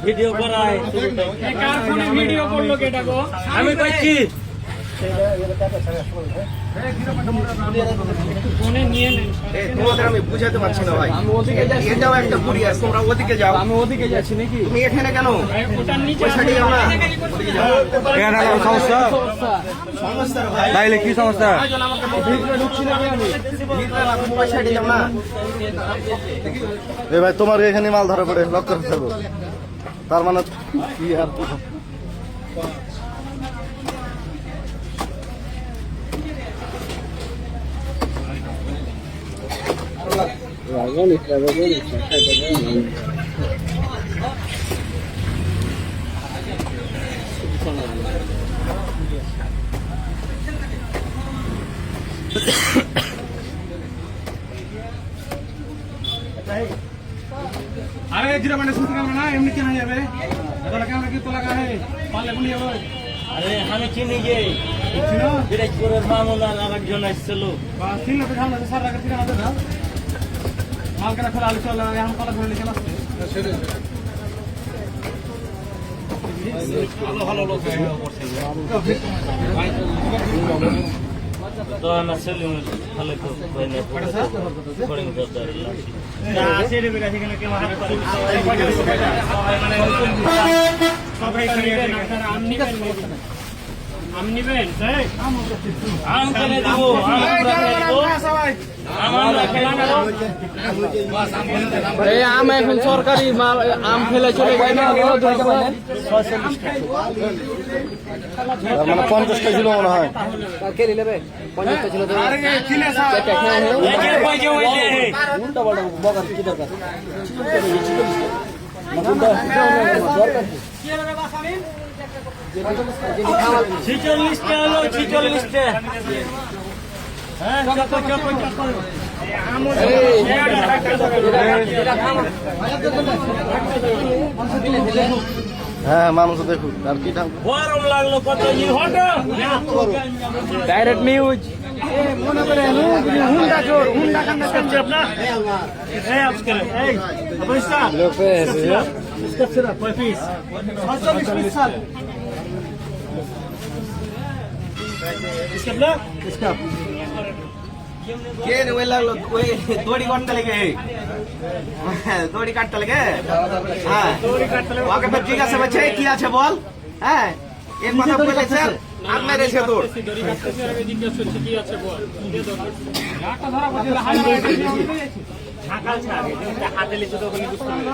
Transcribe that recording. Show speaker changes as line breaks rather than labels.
video করায় কার ফোনে video করলো কেটা গো আমি কইছি ফোনে নিয়ে নেন
তোমাদের আমি বুঝাতে পারছি না ভাই আমি ওদিকে যাচ্ছি এটাও একটা কুরিয়ার তোমরা ওদিকে যাও
আমি ওদিকে যাচ্ছি নাকি
তুমি এখানে কেন
ওটার নিচে
ওই সাইডে যাও না ওদিকে যাও
এখানে কোনো সমস্যা
সমস্যা ভাই
তাইলে কি সমস্যা
ভিতরে ঢুকছি না আমি ভিতরে না তুমি ওই সাইডে যাও না
এ ভাই তোমার এখানে মাল ধরা পড়ে লক্ষ্য রাখতে হবে তার মানে কি আর
अरे जीरा मैंने सूट कैमरा ना एमनी क्या है बे अगर कैमरा की तो लगा है पाले बोलिए वो
আরে আমি চিনি যে
चिनो
দিনাজপুরের মামুনার আরেকজন আসছিল
बस तीन लोग हम सर लगा तीन आदर ना माल करा फिर आलू चला हम पाला भरने चला हेलो हेलो लोग
তো আমার সেলিম ভালো তো কইনে রেকর্ডিং করতে না আছে রে বেটা সেখানে কেমন হাত করে মানে সবাই করে আমনি নেবেন আম কেনে দিব
এই আম এখন সরকারি মাল আম ফেলে চলে যায় না মানে 50টা ছিল মনে হয় কে নেবে 50টা ছিল
अरे ये चिने सा
উল্টা বড় বগার কি দরকার
ছিচল্লিশটা হলো 46টা হ্যাঁ
হ্যাঁ মানুষ দেখুন আর কি ঢাক
গরম লাগলো কত
ডাইরেক্ট নিউজ মনে করে হুন্ডা জোর হুন্ডা কান্না
করছে আপনার এই আজকে এই অবস্থা इसका सिर्फ 35
40 साल
इसका ना
इसका
কে রে ওই লাগলো ওই দড়ি কাটতে লাগে দড়ি কাটতে লাগে হ্যাঁ ওকে তো ঠিক আছে বাচ্চা কি আছে বল হ্যাঁ এর কথা বলেছে আর মেরেছে তোর
দড়ি কাটতে আগে জিজ্ঞাসা করছে কি আছে বল
একটা ধরা পড়ছে হাজার
ঢাকা ছাড়ে হাতে লিখে তো বুঝতে পারবে